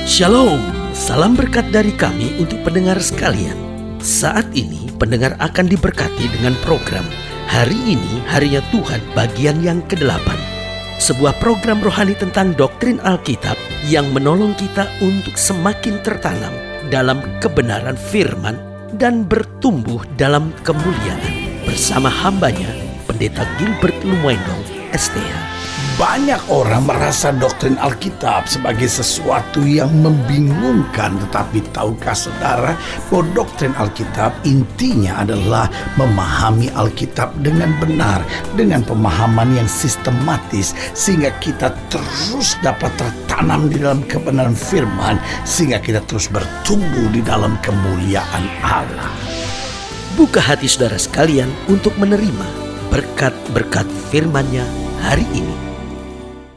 Shalom, salam berkat dari kami untuk pendengar sekalian. Saat ini pendengar akan diberkati dengan program Hari Ini Harinya Tuhan bagian yang ke-8. Sebuah program rohani tentang doktrin Alkitab yang menolong kita untuk semakin tertanam dalam kebenaran firman dan bertumbuh dalam kemuliaan. Bersama hambanya, Pendeta Gilbert Lumwendong, STH. Banyak orang merasa doktrin Alkitab sebagai sesuatu yang membingungkan. Tetapi tahukah saudara bahwa doktrin Alkitab intinya adalah memahami Alkitab dengan benar, dengan pemahaman yang sistematis, sehingga kita terus dapat tertanam di dalam kebenaran firman, sehingga kita terus bertumbuh di dalam kemuliaan Allah. Buka hati saudara sekalian untuk menerima berkat-berkat firman-Nya hari ini.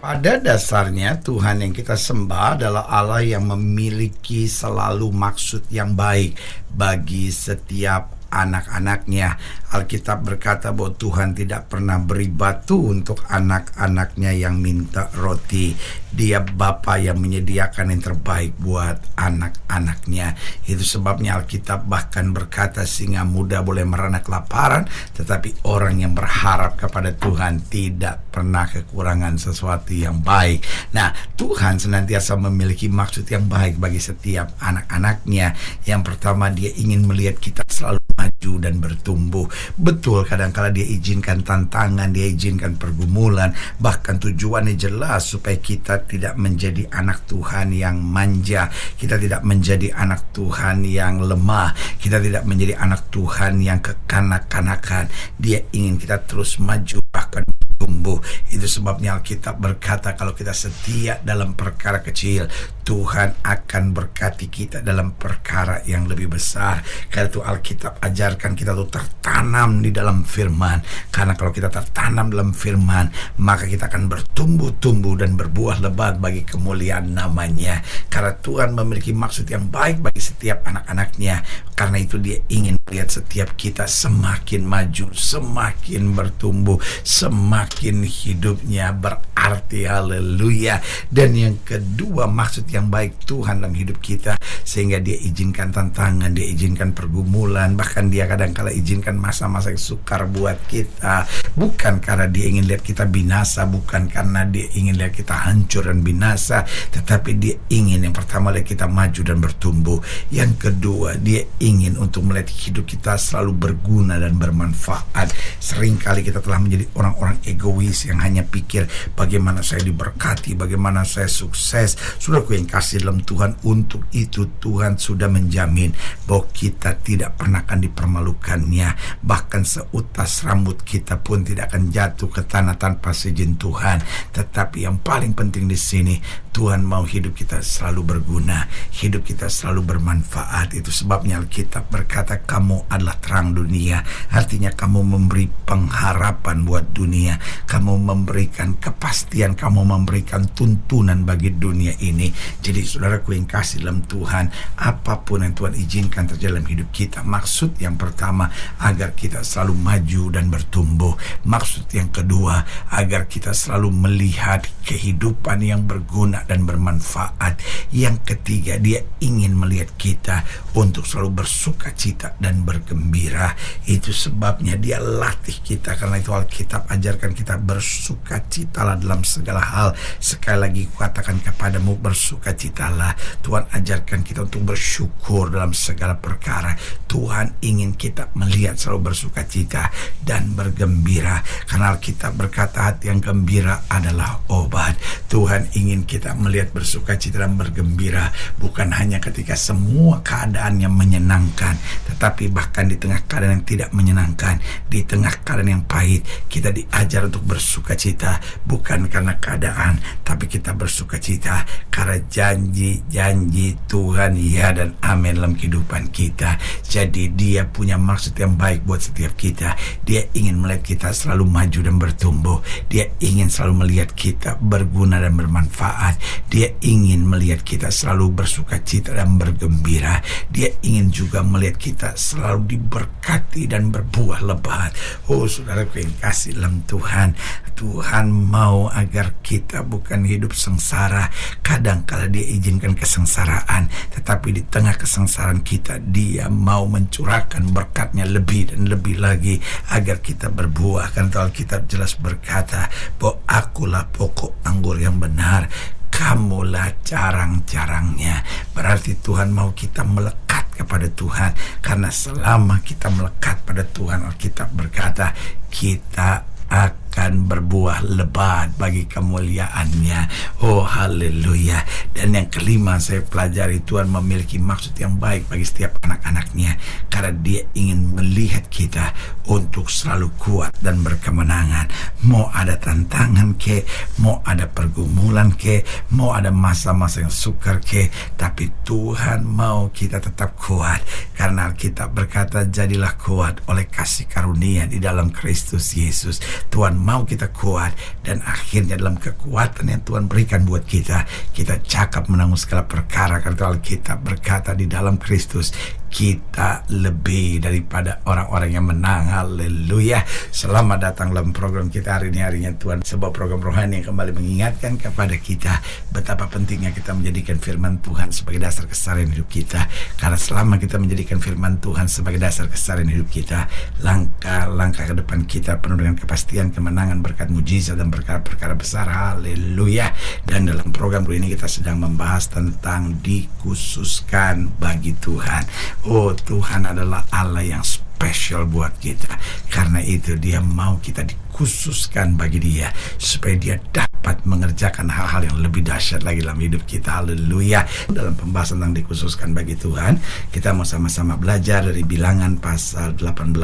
Pada dasarnya Tuhan yang kita sembah adalah Allah yang memiliki selalu maksud yang baik bagi setiap anak-anaknya. Alkitab berkata bahwa Tuhan tidak pernah beri batu untuk anak-anaknya yang minta roti. Dia Bapa yang menyediakan yang terbaik buat anak-anaknya. Itu sebabnya Alkitab bahkan berkata singa muda boleh merana kelaparan, tetapi orang yang berharap kepada Tuhan tidak pernah kekurangan sesuatu yang baik. Nah, Tuhan senantiasa memiliki maksud yang baik bagi setiap anak-anaknya. Yang pertama, Dia ingin melihat kita selalu maju dan bertumbuh. Betul, kadang-kala Dia izinkan tantangan, Dia izinkan pergumulan, bahkan tujuannya jelas supaya kita tidak menjadi anak Tuhan yang manja, kita tidak menjadi anak Tuhan yang lemah, kita tidak menjadi anak Tuhan yang kekanak-kanakan. Dia ingin kita terus maju, bahkan tumbuh. Itu sebabnya Alkitab berkata kalau kita setia dalam perkara kecil, Tuhan akan berkati kita dalam perkara yang lebih besar. Karena itu Alkitab ajarkan kita tuh tertanam di dalam firman. Karena kalau kita tertanam dalam firman, maka kita akan bertumbuh-tumbuh dan berbuah lebat bagi kemuliaan namanya. Karena Tuhan memiliki maksud yang baik bagi setiap anak-anaknya. Karena itu Dia ingin melihat setiap kita semakin maju, semakin bertumbuh, semakin hidupnya berarti. Haleluya. Dan yang kedua, maksud yang baik Tuhan dalam hidup kita, sehingga Dia izinkan tantangan, Dia izinkan pergumulan, bahkan Dia kadang-kala izinkan masa-masa yang sukar buat kita, bukan karena Dia ingin lihat kita binasa, bukan karena Dia ingin lihat kita hancur dan binasa, tetapi Dia ingin yang pertama lihat kita maju dan bertumbuh. Yang kedua, Dia ingin untuk melihat hidup kita selalu berguna dan bermanfaat. Seringkali kita telah menjadi orang-orang egois yang hanya pikir bagaimana saya diberkati, bagaimana saya sukses. Saudaraku yang kasih dalam Tuhan, untuk itu Tuhan sudah menjamin bahwa kita tidak pernah akan dipermalukannya. Bahkan seutas rambut kita pun tidak akan jatuh ke tanah tanpa seizin Tuhan. Tetapi yang paling penting di sini, Tuhan mau hidup kita selalu berguna, hidup kita selalu bermanfaat. Itu sebabnya Alkitab berkata kamu adalah terang dunia. Artinya kamu memberi pengharapan buat dunia, kamu memberikan kepastian, kamu memberikan tuntunan bagi dunia ini. Jadi saudaraku yang kasih dalam Tuhan, apapun yang Tuhan izinkan terjadi dalam hidup kita, maksud yang pertama agar kita selalu maju dan bertumbuh. Maksud yang kedua agar kita selalu melihat kehidupan yang berguna dan bermanfaat. Yang ketiga, Dia ingin melihat kita untuk selalu bersuka cita dan bergembira. Itu sebabnya Dia latih kita. Karena itu Alkitab ajarkan kita bersuka citalah dalam segala hal. Sekali lagi katakan kepadamu, bersuka citalah. Tuhan ajarkan kita untuk bersyukur dalam segala perkara. Tuhan ingin kita melihat selalu bersuka cita dan bergembira. Karena Alkitab berkata hati yang gembira adalah obat. Tuhan ingin kita melihat bersuka cita dan bergembira, bukan hanya ketika semua keadaan yang menyenangkan, tetapi bahkan di tengah keadaan yang tidak menyenangkan, di tengah keadaan yang pahit, kita diajar untuk bersuka cita, bukan karena keadaan, tapi kita bersuka cita karena janji-janji Tuhan Tuhan ya dan amin dalam kehidupan kita. Jadi dia punya maksud yang baik buat setiap kita. Dia ingin melihat kita selalu maju dan bertumbuh. Dia ingin selalu melihat kita berguna dan bermanfaat. Dia ingin melihat kita selalu bersuka cita dan bergembira. Dia ingin juga melihat kita selalu diberkati dan berbuah lebat. Oh saudaraku yang kasih dalam Tuhan, Tuhan mau agar kita bukan hidup sengsara. Kadang kala dia izinkan kesengsaraan, tetapi di tengah kesengsaraan kita, dia mau mencurahkan berkatnya lebih dan lebih lagi agar kita berbuah. Karena Alkitab jelas berkata bahwa akulah pokok anggur yang benar, kamulah carang-carangnya. Berarti Tuhan mau kita melekat kepada Tuhan, karena selama kita melekat pada Tuhan, Alkitab berkata kita akan berbuah lebat bagi kemuliaannya. Oh haleluya. Dan yang kelima saya pelajari, Tuhan memiliki maksud yang baik bagi setiap anak-anaknya, karena dia ingin melihat kita untuk selalu kuat dan berkemenangan. Mau ada tantangan ke, mau ada pergumulan ke, mau ada masa-masa yang sukar ke, tapi Tuhan mau kita tetap kuat. Karena Alkitab berkata jadilah kuat oleh kasih karunia di dalam Kristus Yesus. Tuhan mau kita kuat, dan akhirnya dalam kekuatan yang Tuhan berikan buat kita, kita cakap menanggung segala perkara. Karena Alkitab berkata di dalam Kristus kita lebih daripada orang-orang yang menang. Haleluya. Selamat datang dalam program kita hari ini, harinya Tuhan, sebuah program rohani yang kembali mengingatkan kepada kita betapa pentingnya kita menjadikan firman Tuhan sebagai dasar keseharian hidup kita. Karena selama kita menjadikan firman Tuhan sebagai dasar keseharian hidup kita, langkah-langkah ke depan kita penuh dengan kepastian, kemenangan, berkat mujizat dan perkara-perkara besar. Haleluya. Dan dalam program ini kita sedang membahas tentang dikhususkan bagi Tuhan. Oh, Tuhan adalah Allah yang spesial buat kita. Karena itu dia mau kita dikhususkan bagi dia, supaya dia dapat mengerjakan hal-hal yang lebih dahsyat lagi dalam hidup kita. Haleluya. Dalam pembahasan tentang dikhususkan bagi Tuhan, kita mau sama-sama belajar dari Bilangan pasal 18.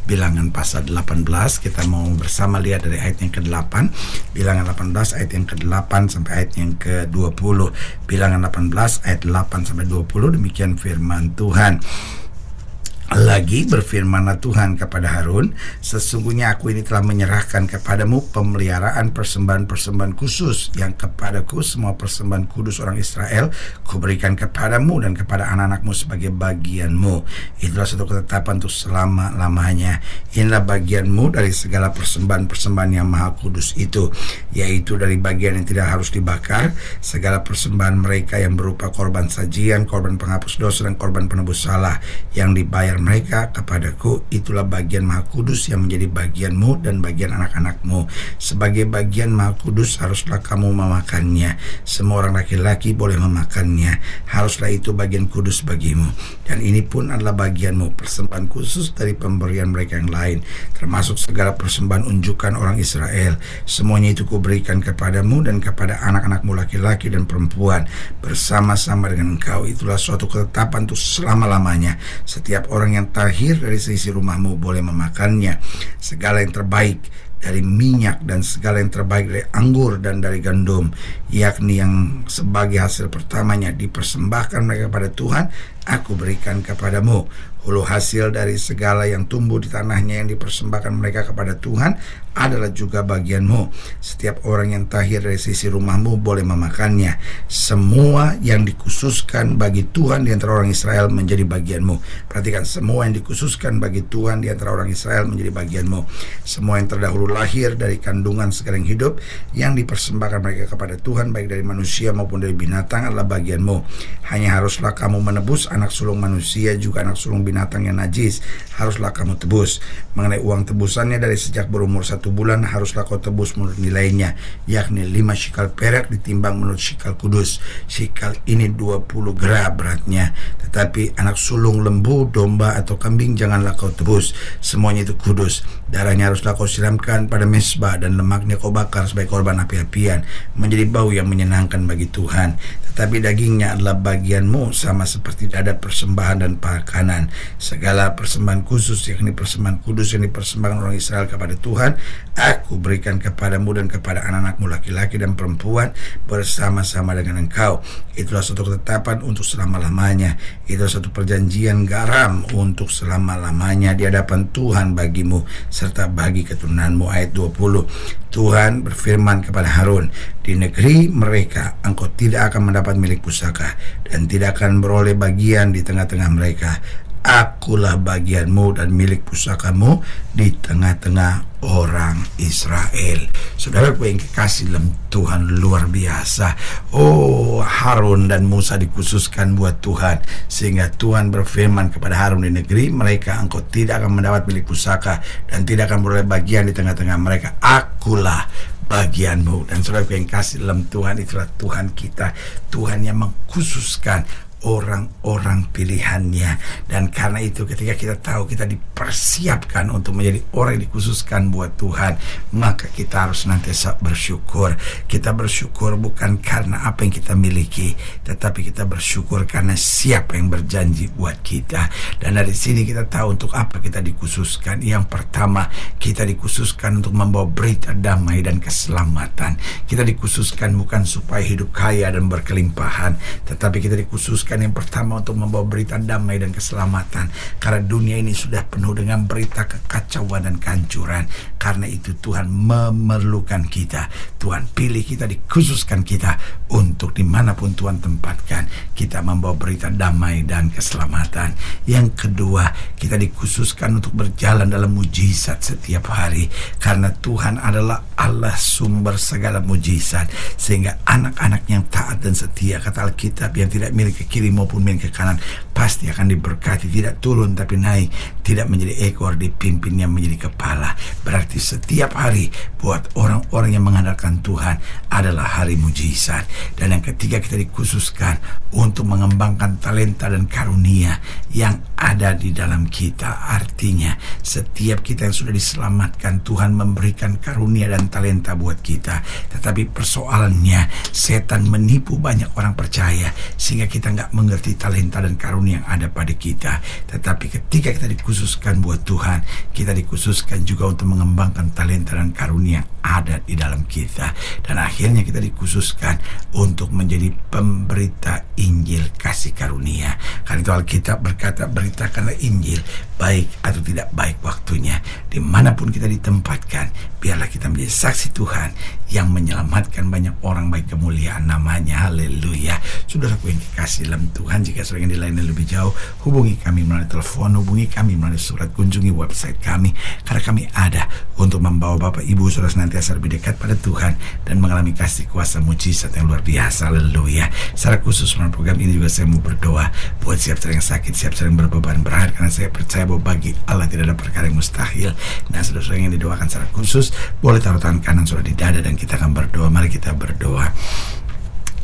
Bilangan pasal 18, kita mau bersama lihat dari ayat yang ke-8. Bilangan 18 ayat yang ke-8 sampai ayat yang ke-20. Bilangan 18 ayat 8 sampai 20. Demikian firman Tuhan. Lagi berfirmanlah Tuhan kepada Harun, sesungguhnya aku ini telah menyerahkan kepadamu pemeliharaan persembahan-persembahan khusus yang kepadaku semua persembahan kudus orang Israel kuberikan kepadamu dan kepada anak-anakmu sebagai bagianmu. Itulah satu ketetapan untuk selama-lamanya. Inilah bagianmu dari segala persembahan-persembahan yang maha kudus itu, yaitu dari bagian yang tidak harus dibakar, segala persembahan mereka yang berupa korban sajian, korban penghapus dosa dan korban penebus salah yang dibayar mereka kepadaku. Itulah bagian maha kudus yang menjadi bagianmu dan bagian anak-anakmu. Sebagai bagian maha kudus haruslah kamu memakannya. Semua orang laki-laki boleh memakannya. Haruslah itu bagian kudus bagimu. Dan ini pun adalah bagianmu, persembahan khusus dari pemberian mereka yang lain, termasuk segala persembahan unjukan orang Israel. Semuanya itu kuberikan kepadamu dan kepada anak-anakmu laki-laki dan perempuan bersama-sama dengan engkau. Itulah suatu ketetapan untuk selama-lamanya. Setiap orang yang tahir dari seisi rumahmu boleh memakannya. Segala yang terbaik dari minyak dan segala yang terbaik dari anggur dan dari gandum, yakni yang sebagai hasil pertamanya dipersembahkan mereka kepada Tuhan, aku berikan kepadamu. Hulu hasil dari segala yang tumbuh di tanahnya yang dipersembahkan mereka kepada Tuhan adalah juga bagianmu. Setiap orang yang tahir dari sisi rumahmu boleh memakannya. Semua yang dikhususkan bagi Tuhan di antara orang Israel menjadi bagianmu. Perhatikan, semua yang dikhususkan bagi Tuhan di antara orang Israel menjadi bagianmu. Semua yang terdahulu lahir dari kandungan segala yang hidup yang dipersembahkan mereka kepada Tuhan, baik dari manusia maupun dari binatang, adalah bagianmu. Hanya haruslah kamu menebus anak sulung manusia, juga anak sulung binatang yang najis haruslah kamu tebus. Mengenai uang tebusannya dari sejak berumur 1 bulan haruslah kau tebus menurut nilainya, yakni 5 shikal perak ditimbang menurut shikal kudus. Shikal ini 20 gra beratnya. Tetapi anak sulung lembu, domba atau kambing janganlah kau tebus. Semuanya itu kudus. Darahnya haruslah kau siramkan pada mezbah dan lemaknya kau bakar sebagai korban api-apian, menjadi bau yang menyenangkan bagi Tuhan. tetapi dagingnya adalah bagianmu, sama seperti dada persembahan dan pakanan. Segala persembahan khusus, yakni persembahan kudus yang dipersembahkan orang Israel kepada Tuhan, aku berikan kepadamu dan kepada anak-anakmu laki-laki dan perempuan bersama-sama dengan engkau. Itulah suatu ketetapan untuk selama-lamanya. Itulah suatu perjanjian garam untuk selama-lamanya di hadapan Tuhan bagimu serta bagi keturunanmu. Ayat 20, Tuhan berfirman kepada Harun, di negeri mereka engkau tidak akan mendapat milik pusaka dan tidak akan beroleh bagian di tengah-tengah mereka. Akulah bagianmu dan milik pusakamu di tengah-tengah orang Israel. Saudaraku yang kekasih dalam Tuhan, luar biasa. Oh, Harun dan Musa dikhususkan buat Tuhan, sehingga Tuhan berfirman kepada Harun, di negeri mereka engkau tidak akan mendapat milik pusaka dan tidak akan beroleh bagian di tengah-tengah mereka. Akulah bagianmu. Dan saudaraku yang kasih dalam Tuhan, itulah Tuhan kita, Tuhan yang mengkhususkan orang-orang pilihannya. Dan karena itu ketika kita tahu kita dipersiapkan untuk menjadi orang yang dikhususkan buat Tuhan, maka kita harus senantiasa bersyukur. Kita bersyukur bukan karena apa yang kita miliki, tetapi kita bersyukur karena siapa yang berjanji buat kita. Dan dari sini kita tahu untuk apa kita dikhususkan. Yang pertama, kita dikhususkan untuk membawa berita damai dan keselamatan. Kita dikhususkan bukan supaya hidup kaya dan berkelimpahan, tetapi kita dikhususkan yang pertama untuk membawa berita damai dan keselamatan. Karena dunia ini sudah penuh dengan berita kekacauan dan kehancuran. Karena itu Tuhan memerlukan kita. Tuhan pilih kita, dikhususkan kita untuk dimanapun Tuhan tempatkan, kita membawa berita damai dan keselamatan. Yang kedua, kita dikhususkan untuk berjalan dalam mujizat setiap hari. Karena Tuhan adalah Allah sumber segala mujizat, sehingga anak-anak yang taat dan setia, kata Alkitab, yang tidak milik ke kiri maupun milik ke kanan, pasti akan diberkati. Tidak turun tapi naik, tidak menjadi ekor, dipimpinnya menjadi kepala. Berarti setiap hari buat orang-orang yang mengandalkan Tuhan adalah hari mujizat. Dan yang ketiga, kita dikhususkan untuk mengembangkan talenta dan karunia yang ada di dalam kita. Artinya setiap kita yang sudah diselamatkan, Tuhan memberikan karunia dan talenta buat kita. Tetapi persoalannya, setan menipu banyak orang percaya sehingga kita nggak mengerti talenta dan karunia yang ada pada kita. Tetapi ketika kita dikhususkan buat Tuhan, kita dikhususkan juga untuk mengembangkan talenta dan karunia yang ada di dalam kita. Dan akhirnya kita dikhususkan untuk menjadi pemberita Injil kasih karunia. Karena itu Alkitab berkata, beritakanlah Injil, baik atau tidak baik waktunya. Dimanapun kita ditempatkan, biarlah kita menjadi saksi Tuhan yang menyelamatkan banyak orang baik kemuliaan namanya. Haleluya. Saudaraku yang dikasih dalam Tuhan, jika saudara ingin dilayani lebih jauh, hubungi kami melalui telepon, hubungi kami melalui surat, kunjungi website kami. Karena kami ada untuk membawa Bapak Ibu saudara senantiasa lebih dekat pada Tuhan dan mengalami kasih kuasa mujizat yang luar biasa. Haleluya. Secara khusus melalui program ini juga saya mau berdoa buat siap saudara yang sakit, siap saudara yang berbeban berat, karena saya percaya bahwa bagi Allah tidak ada perkara yang mustahil. Nah, saudara yang didoakan secara khusus, boleh taruh tangan kanan saudara di dada dan kita akan berdoa. Mari kita berdoa.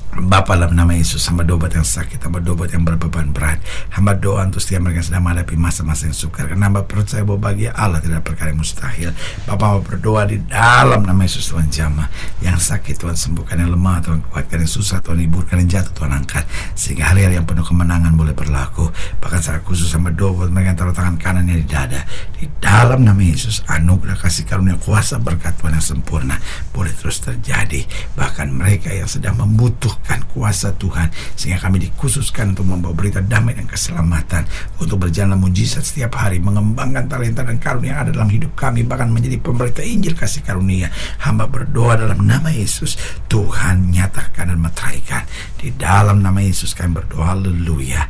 Bapa, dalam nama Yesus, hamba doa buat yang sakit, hamba doa buat yang berbeban berat, hamba doa untuk setiap mereka yang sedang menghadapi masa-masa yang sukar, karena hamba percaya bahwa bagi Allah tidak ada perkara yang mustahil. Bapa, hamba berdoa di dalam nama Yesus, Tuhan jamah yang sakit, Tuhan sembuhkan, yang lemah Tuhan kuatkan, yang susah Tuhan hiburkan, yang jatuh Tuhan angkat, sehingga hari-hari yang penuh kemenangan boleh berlaku. Bahkan secara khusus hamba doa buat mereka yang taruh tangan kanannya di dada, di dalam nama Yesus, anugerah kasih karunia kuasa berkat Tuhan yang sempurna boleh terus terjadi. Bahkan mereka yang sedang membutuhkan kuasa Tuhan, sehingga kami dikhususkan untuk membawa berita damai dan keselamatan, untuk berjalan mujizat setiap hari, mengembangkan talenta dan karunia yang ada dalam hidup kami, bahkan menjadi pemberita Injil kasih karunia. Hamba berdoa dalam nama Yesus, Tuhan nyatakan dan meteraikan. Di dalam nama Yesus kami berdoa. Haleluya.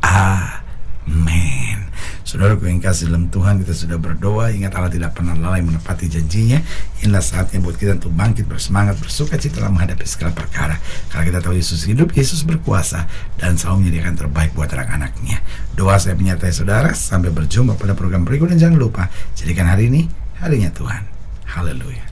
Amin. Saudaraku yang kasih dalam Tuhan, kita sudah berdoa. Ingat, Allah tidak pernah lalai menepati janjinya. Inilah saatnya buat kita untuk bangkit, bersemangat, bersuka cita dalam menghadapi segala perkara. Karena kita tahu Yesus hidup, Yesus berkuasa, dan selalu menyediakan terbaik buat anak-anaknya. Doa saya menyertai saudara. Sampai berjumpa pada program berikutnya. Jangan lupa, jadikan hari ini harinya Tuhan. Haleluya.